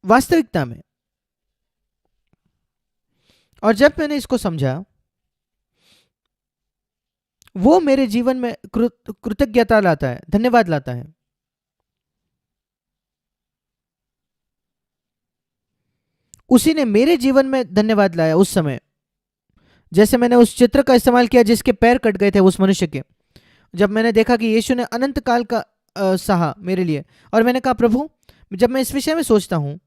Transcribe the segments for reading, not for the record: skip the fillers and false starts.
वास्तविकता में। और जब मैंने इसको समझा, वो मेरे जीवन में कृतज्ञता लाता है, धन्यवाद लाता है। उसी ने मेरे जीवन में धन्यवाद लाया उस समय। जैसे मैंने उस चित्र का इस्तेमाल किया जिसके पैर कट गए थे उस मनुष्य के, जब मैंने देखा कि यीशु ने अनंत काल का सहा मेरे लिए, और मैंने कहा प्रभु, जब मैं इस विषय में सोचता हूं,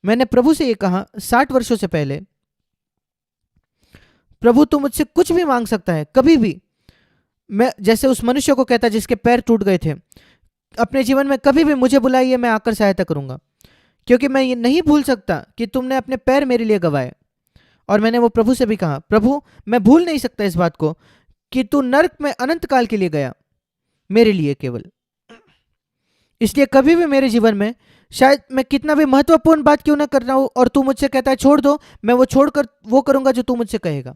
मैंने प्रभु से ये कहा 60 वर्षों से पहले, प्रभु तू मुझसे कुछ भी मांग सकता है, कभी भी। मैं जैसे उस मनुष्य को कहता जिसके पैर टूट गए थे, अपने जीवन में कभी भी मुझे बुलाइए, मैं आकर सहायता करूंगा, क्योंकि मैं ये नहीं भूल सकता कि तुमने अपने पैर मेरे लिए गवाए। और मैंने वो प्रभु से भी कहा, प्रभु मैं भूल नहीं सकता इस बात को कि तू नरक में अनंत काल के लिए गया मेरे लिए केवल। इसलिए कभी भी मेरे जीवन में, शायद मैं कितना भी महत्वपूर्ण बात क्यों ना कर रहा हूं, और तू मुझसे कहता है छोड़ दो, मैं वो छोड़कर वो करूंगा जो तू मुझसे कहेगा।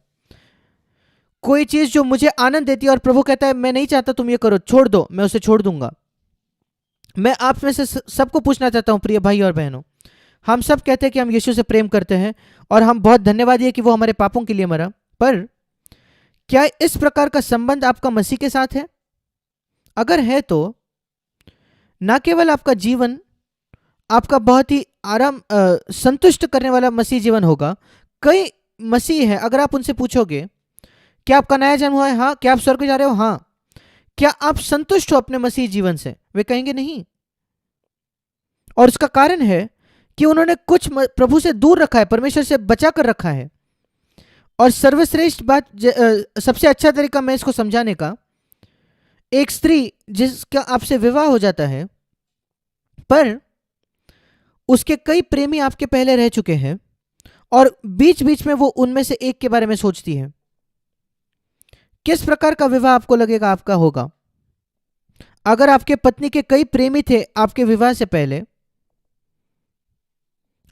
कोई चीज जो मुझे आनंद देती है और प्रभु कहता है मैं नहीं चाहता तुम ये करो, छोड़ दो, मैं उसे छोड़ दूंगा। मैं आप में से सबको पूछना चाहता हूं प्रिय भाई और बहनों, हम सब कहते हैं कि हम यीशु से प्रेम करते हैं और हम बहुत धन्यवादी है कि वो हमारे पापों के लिए मरा, पर क्या इस प्रकार का संबंध आपका मसीह के साथ है? अगर है तो ना केवल आपका जीवन आपका बहुत ही संतुष्ट करने वाला मसीह जीवन होगा। कई मसीह है, अगर आप उनसे पूछोगे क्या आपका नया जन्म हुआ है, हाँ। क्या आप स्वर्ग जा रहे हो, हाँ। क्या आप संतुष्ट हो अपने मसीह जीवन से? वे कहेंगे नहीं। और उसका कारण है कि उन्होंने कुछ प्रभु से दूर रखा है, परमेश्वर से बचा कर रखा है। और सर्वश्रेष्ठ बात, सबसे अच्छा तरीका मैं इसको समझाने का, एक स्त्री जिसका आपसे विवाह हो जाता है, पर उसके कई प्रेमी आपके पहले रह चुके हैं, और बीच बीच में वो उनमें से एक के बारे में सोचती है, किस प्रकार का विवाह आपको लगेगा आपका होगा? अगर आपके पत्नी के कई प्रेमी थे आपके विवाह से पहले,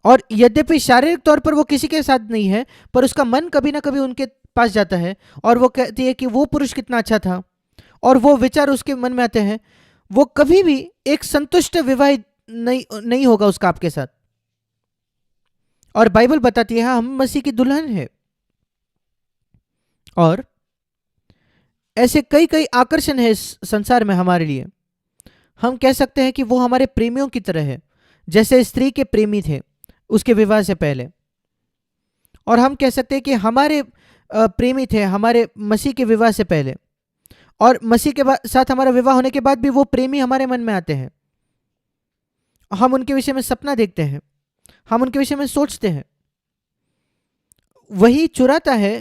और यद्यपि शारीरिक तौर पर वो किसी के साथ नहीं है, पर उसका मन कभी ना कभी उनके पास जाता है, और वो कहती है कि वो पुरुष कितना अच्छा था, और वो विचार उसके मन में आते हैं, वो कभी भी एक संतुष्ट विवाह नहीं होगा उसका आपके साथ। और बाइबल बताती है हम मसीह की दुल्हन है, और ऐसे कई कई आकर्षण है इस संसार में हमारे लिए। हम कह सकते हैं कि वो हमारे प्रेमियों की तरह है, जैसे स्त्री के प्रेमी थे उसके विवाह से पहले। और हम कह सकते हैं कि हमारे प्रेमी थे हमारे मसीह के विवाह से पहले, और मसीह के साथ हमारा विवाह होने के बाद भी वो प्रेमी हमारे मन में आते हैं। हम उनके विषय में सपना देखते हैं, हम उनके विषय में सोचते हैं। वही चुराता है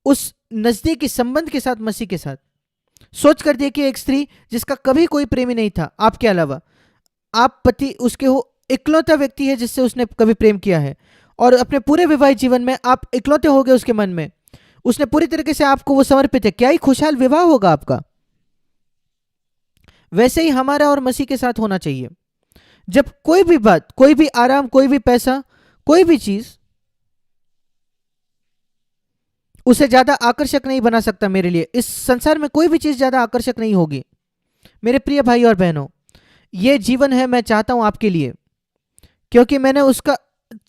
उस नजदीकी संबंध के साथ मसीह के साथ। सोच कर देखिए, एक स्त्री जिसका कभी कोई प्रेमी नहीं था आपके अलावा, आप पति उसके हो, इकलौता व्यक्ति है जिससे उसने कभी प्रेम किया है, और अपने पूरे वैवाहिक जीवन में आप इकलौते हो गए उसके मन में, उसने पूरी तरीके से आपको वो समर्पित है। क्या ही खुशहाल विवाह होगा आपका। वैसे ही हमारा और मसीह के साथ होना चाहिए। जब कोई भी बात, कोई भी आराम, कोई भी पैसा, कोई भी चीज उसे ज्यादा आकर्षक नहीं बना सकता मेरे लिए। इस संसार में कोई भी चीज ज्यादा आकर्षक नहीं होगी। मेरे प्रिय भाई और बहनों, ये जीवन है, मैं चाहता हूं आपके लिए, क्योंकि मैंने उसका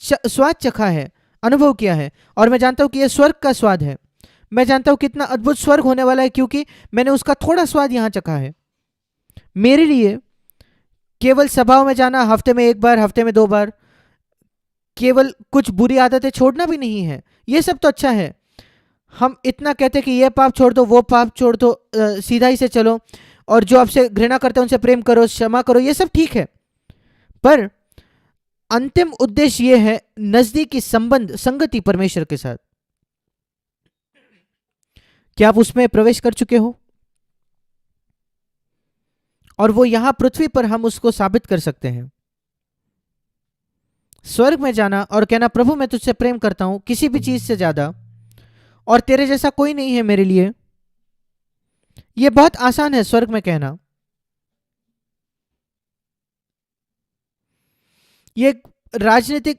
स्वाद चखा है, अनुभव किया है, और मैं जानता हूं कि यह स्वर्ग का स्वाद है। मैं जानता हूं कितना अद्भुत स्वर्ग होने वाला है, क्योंकि मैंने उसका थोड़ा स्वाद यहां चखा है। मेरे लिए केवल सभाओं में जाना हफ्ते में एक बार, हफ्ते में 2 बार, केवल कुछ बुरी आदतें छोड़ना भी नहीं है। ये सब तो अच्छा है। हम इतना कहते कि ये पाप छोड़ दो, वो पाप छोड़ दो, सीधा ही से चलो, और जो आपसे घृणा करते हैं उनसे प्रेम करो, क्षमा करो, ये सब ठीक है। पर अंतिम उद्देश्य ये है नजदीकी संबंध, संगति परमेश्वर के साथ। क्या आप उसमें प्रवेश कर चुके हो? और वो यहां पृथ्वी पर हम उसको साबित कर सकते हैं। स्वर्ग में जाना और कहना प्रभु मैं तुझसे प्रेम करता हूं किसी भी चीज से ज्यादा, और तेरे जैसा कोई नहीं है मेरे लिए, यह बहुत आसान है स्वर्ग में कहना। ये राजनीतिक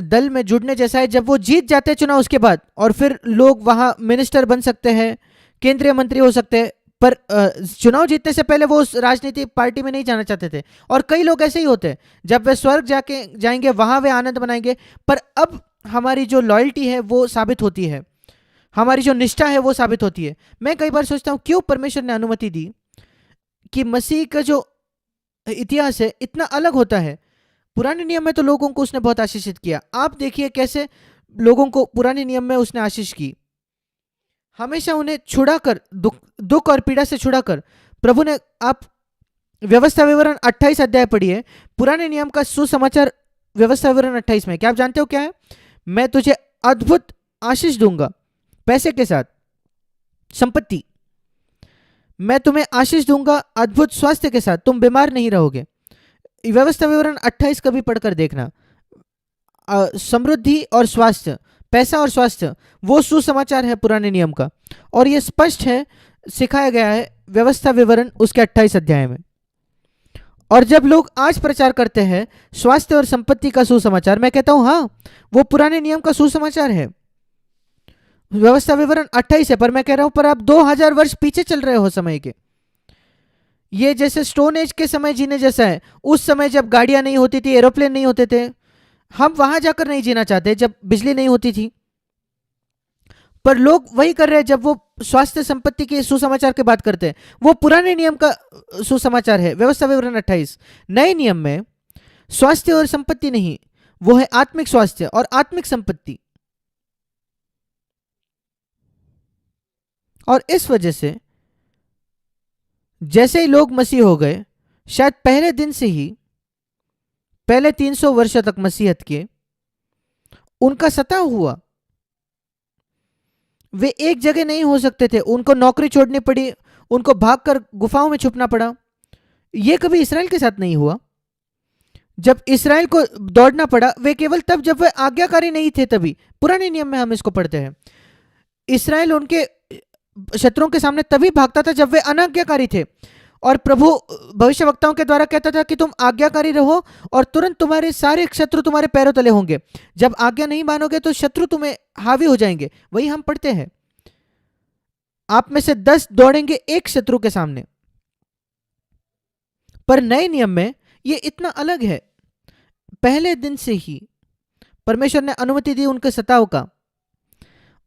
दल में जुड़ने जैसा है। जब वो जीत जाते हैं चुनाव उसके बाद, और फिर लोग वहां मिनिस्टर बन सकते हैं, केंद्रीय मंत्री हो सकते हैं, पर चुनाव जीतने से पहले वो उस राजनीतिक पार्टी में नहीं जाना चाहते थे। और कई लोग ऐसे ही होते हैं, जब वे स्वर्ग जाके जाएंगे वहां वे आनंद मनाएंगे। पर अब हमारी जो लॉयल्टी है वो साबित होती है, हमारी जो निष्ठा है वो साबित होती है। मैं कई बार सोचता हूँ क्यों परमेश्वर ने अनुमति दी कि मसीह का जो इतिहास है इतना अलग होता है। पुराने नियम में तो लोगों को उसने बहुत आशीषित किया। आप देखिए कैसे लोगों को पुराने नियम में उसने आशीष की, हमेशा उन्हें छुड़ाकर, दुख और पीड़ा से छुड़ाकर प्रभु ने। आप व्यवस्था विवरण 28 अध्याय पढ़िए, पुराने नियम का सुसमाचार व्यवस्था विवरण 28 में। क्या आप जानते हो क्या है? मैं तुझे अद्भुत आशीष दूंगा पैसे के साथ, संपत्ति। मैं तुम्हें आशीष दूंगा अद्भुत स्वास्थ्य के साथ, तुम बीमार नहीं रहोगे। व्यवस्था विवरण 28 कभी पढ़कर देखना। समृद्धि और स्वास्थ्य, पैसा और स्वास्थ्य, वो सुसमाचार है पुराने नियम का। और ये स्पष्ट है, सिखाया गया है व्यवस्था विवरण उसके 28 अध्याय में। और जब लोग आज प्रचार करते हैं स्वास्थ्य और संपत्ति का सुसमाचार, मैं कहता हूं हाँ, वो पुराने नियम का सुसमाचार है, व्यवस्था विवरण 28 है। पर मैं कह रहा हूं, पर आप 2000 वर्ष पीछे चल रहे हो समय के। ये जैसे स्टोन एज के समय जीने जैसा है। उस समय जब गाड़ियां नहीं होती थी, एरोप्लेन नहीं होते थे, हम वहां जाकर नहीं जीना चाहते जब बिजली नहीं होती थी। पर लोग वही कर रहे हैं जब वो स्वास्थ्य संपत्ति के सुसमाचार की बात करते हैं। वो पुराने नियम का सुसमाचार है, व्यवस्था विवरण 28। नए नियम में स्वास्थ्य और संपत्ति नहीं, वो है आत्मिक स्वास्थ्य और आत्मिक संपत्ति। और इस वजह से जैसे ही लोग मसीह हो गए, शायद पहले दिन से ही, पहले 300 वर्ष तक मसीहत के उनका सताव हुआ। वे एक जगह नहीं हो सकते थे, उनको नौकरी छोड़नी पड़ी, उनको भागकर गुफाओं में छुपना पड़ा। यह कभी इसराइल के साथ नहीं हुआ। जब इसराइल को दौड़ना पड़ा, वे केवल तब जब वे आज्ञाकारी नहीं थे, तभी। पुराने नियम में हम इसको पढ़ते हैं, इसराइल उनके शत्रुओं के सामने तभी भागता था जब वे अनाज्ञाकारी थे। और प्रभु भविष्यवक्ताओं के द्वारा कहता था कि तुम आज्ञाकारी रहो और तुरंत तुम्हारे सारे शत्रु तुम्हारे पैरों तले होंगे। जब आज्ञा नहीं मानोगे तो शत्रु तुम्हें हावी हो जाएंगे। वही हम पढ़ते हैं, आप में से 10 दौड़ेंगे एक शत्रु के सामने। पर नए नियम में यह इतना अलग है। पहले दिन से ही परमेश्वर ने अनुमति दी उनके सताव का।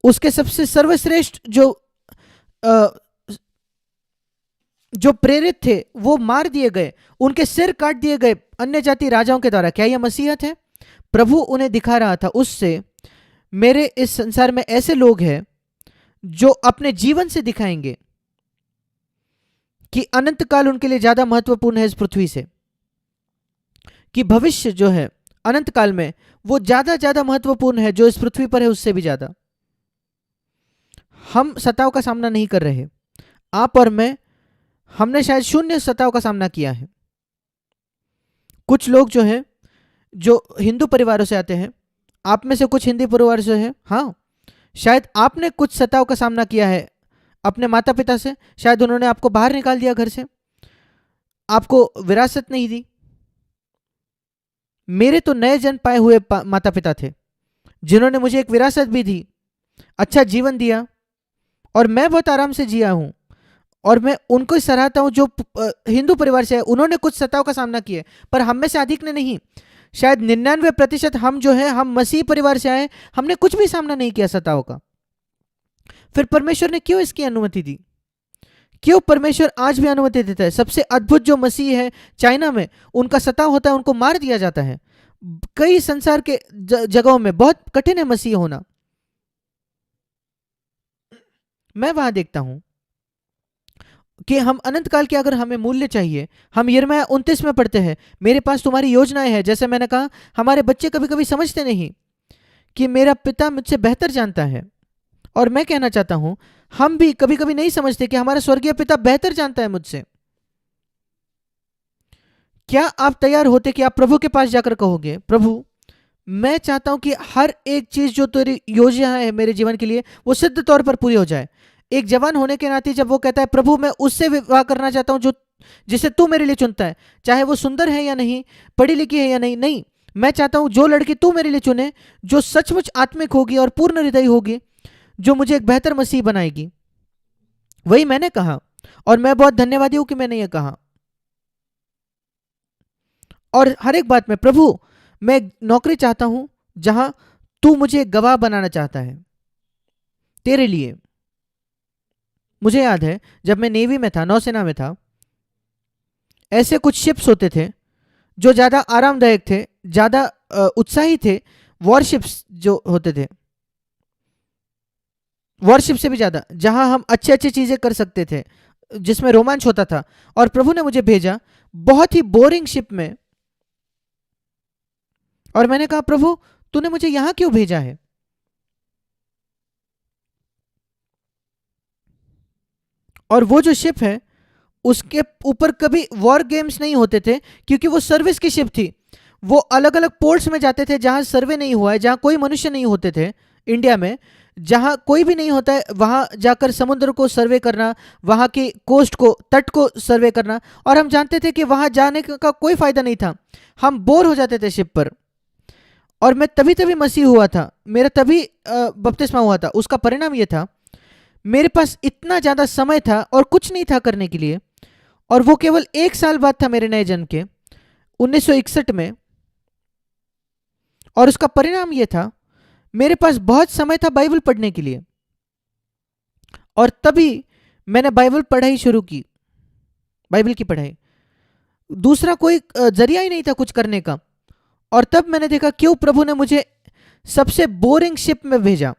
उसके सबसे सर्वश्रेष्ठ जो प्रेरित थे वो मार दिए गए, उनके सिर काट दिए गए अन्य जाति राजाओं के द्वारा। क्या यह मसीहत है? प्रभु उन्हें दिखा रहा था, उससे मेरे इस संसार में ऐसे लोग हैं जो अपने जीवन से दिखाएंगे कि अनंत काल उनके लिए ज्यादा महत्वपूर्ण है इस पृथ्वी से, कि भविष्य जो है अनंत काल में वो ज्यादा महत्वपूर्ण है जो इस पृथ्वी पर है उससे भी ज्यादा। हम सताव का सामना नहीं कर रहे, आप और मैं, हमने शायद शून्य सताव का सामना किया है। कुछ लोग जो है जो हिंदू परिवारों से आते हैं, आप में से कुछ हिंदी परिवार से है, हाँ, शायद आपने कुछ सताव का सामना किया है अपने माता पिता से। शायद उन्होंने आपको बाहर निकाल दिया घर से, आपको विरासत नहीं दी। मेरे तो नए जन्म पाए हुए माता पिता थे जिन्होंने मुझे एक विरासत भी दी, अच्छा जीवन दिया, और मैं बहुत आराम से जिया हूं। और मैं उनको सराहता हूं जो हिंदू परिवार से है। उन्होंने कुछ सताव का सामना किया, पर हम में से अधिक ने नहीं। शायद 99% हम जो है, हम मसीह परिवार से आए, हमने कुछ भी सामना नहीं किया सताव का। फिर परमेश्वर ने क्यों इसकी अनुमति दी? क्यों परमेश्वर आज भी अनुमति देता है? सबसे अद्भुत जो मसीह है चाइना में, उनका सताव होता है, उनको मार दिया जाता है। कई संसार के जगहों में बहुत कठिन है मसीह होना। मैं वहां देखता हूं कि हम अनंत काल के अगर हमें मूल्य चाहिए, हम यिर्मयाह 29 में पढ़ते हैं, मेरे पास तुम्हारी योजनाएं हैं। जैसे मैंने कहा, हमारे बच्चे कभी कभी समझते नहीं कि मेरा पिता मुझसे बेहतर जानता है। और मैं कहना चाहता हूं, हम भी कभी कभी नहीं समझते कि हमारा स्वर्गीय पिता बेहतर जानता है मुझसे। क्या आप तैयार होते कि आप प्रभु के पास जाकर कहोगे, प्रभु मैं चाहता हूं कि हर एक चीज जो तेरी योजना है मेरे जीवन के लिए वो सिद्ध तौर पर पूरी हो जाए। एक जवान होने के नाते जब वो कहता है, प्रभु मैं उससे विवाह करना चाहता हूं जो जिसे तू मेरे लिए चुनता है, चाहे वो सुंदर है या नहीं, पढ़ी लिखी है या नहीं, नहीं, मैं चाहता हूं जो लड़की तू मेरे लिए चुने, जो सचमुच आत्मिक होगी और पूर्ण हृदय होगी, जो मुझे एक बेहतर मसीह बनाएगी। वही मैंने कहा और मैं बहुत धन्यवादी हूं कि मैंने ये कहा। और हर एक बात में, प्रभु मैं नौकरी चाहता हूं जहां तू मुझे गवाह बनाना चाहता है तेरे लिए। मुझे याद है जब मैं नेवी में था, नौसेना में था, ऐसे कुछ शिप्स होते थे जो ज्यादा आरामदायक थे, ज्यादा उत्साही थे, वॉरशिप्स जो होते थे, वॉरशिप से भी ज्यादा, जहां हम अच्छे अच्छे चीजें कर सकते थे, जिसमें रोमांच होता था। और प्रभु ने मुझे भेजा बहुत ही बोरिंग शिप में, और मैंने कहा प्रभु तूने मुझे यहां क्यों भेजा है? और वो जो शिप है उसके ऊपर कभी वॉर गेम्स नहीं होते थे, क्योंकि वो सर्विस की शिप थी। वो अलग अलग पोर्ट्स में जाते थे जहां सर्वे नहीं हुआ है, जहां कोई मनुष्य नहीं होते थे इंडिया में, जहां कोई भी नहीं होता है, वहां जाकर समुद्र को सर्वे करना, वहां की कोस्ट को, तट को सर्वे करना। और हम जानते थे कि वहां जाने का कोई फायदा नहीं था, हम बोर हो जाते थे शिप पर। और मैं तभी तभी मसीह हुआ था, मेरा तभी बपतिस्मा हुआ था। उसका परिणाम यह था, मेरे पास इतना ज्यादा समय था और कुछ नहीं था करने के लिए, और वो केवल 1 साल बाद था मेरे नए जन्म के, 1961 में। और उसका परिणाम यह था, मेरे पास बहुत समय था बाइबल पढ़ने के लिए, और तभी मैंने बाइबल पढ़ाई शुरू की, बाइबल की पढ़ाई। दूसरा कोई जरिया ही नहीं था कुछ करने का। और तब मैंने देखा क्यों प्रभु ने मुझे सबसे बोरिंग शिप में भेजा,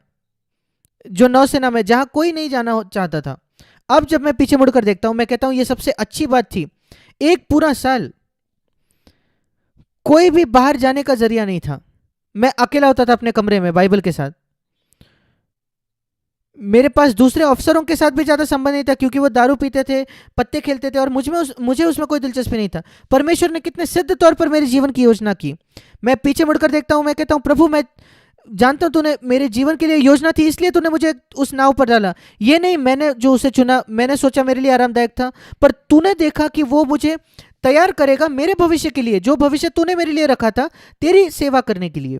जो नौसेना में, जहां कोई नहीं जाना चाहता था। अब जब मैं पीछे मुड़कर देखता हूं, मैं कहता हूं ये सबसे अच्छी बात थी। 1 पूरा साल कोई भी बाहर जाने का जरिया नहीं था, मैं अकेला होता था अपने कमरे में बाइबल के साथ। मेरे पास दूसरे अफसरों के साथ भी ज्यादा संबंध नहीं था, क्योंकि वो दारू पीते थे, पत्ते खेलते थे, और मुझे उसमें कोई दिलचस्पी नहीं था। परमेश्वर ने कितने सिद्ध तौर पर मेरे जीवन की योजना की। मैं पीछे मुड़कर देखता हूं, मैं कहता हूं प्रभु मैं जानता हूं तूने मेरे जीवन के लिए योजना थी, इसलिए तूने मुझे उस नाव पर डाला। ये नहीं मैंने जो उसे चुना, मैंने सोचा मेरे लिए आरामदायक था, पर तूने देखा कि वो मुझे तैयार करेगा मेरे भविष्य के लिए, जो भविष्य तूने मेरे लिए रखा था तेरी सेवा करने के लिए।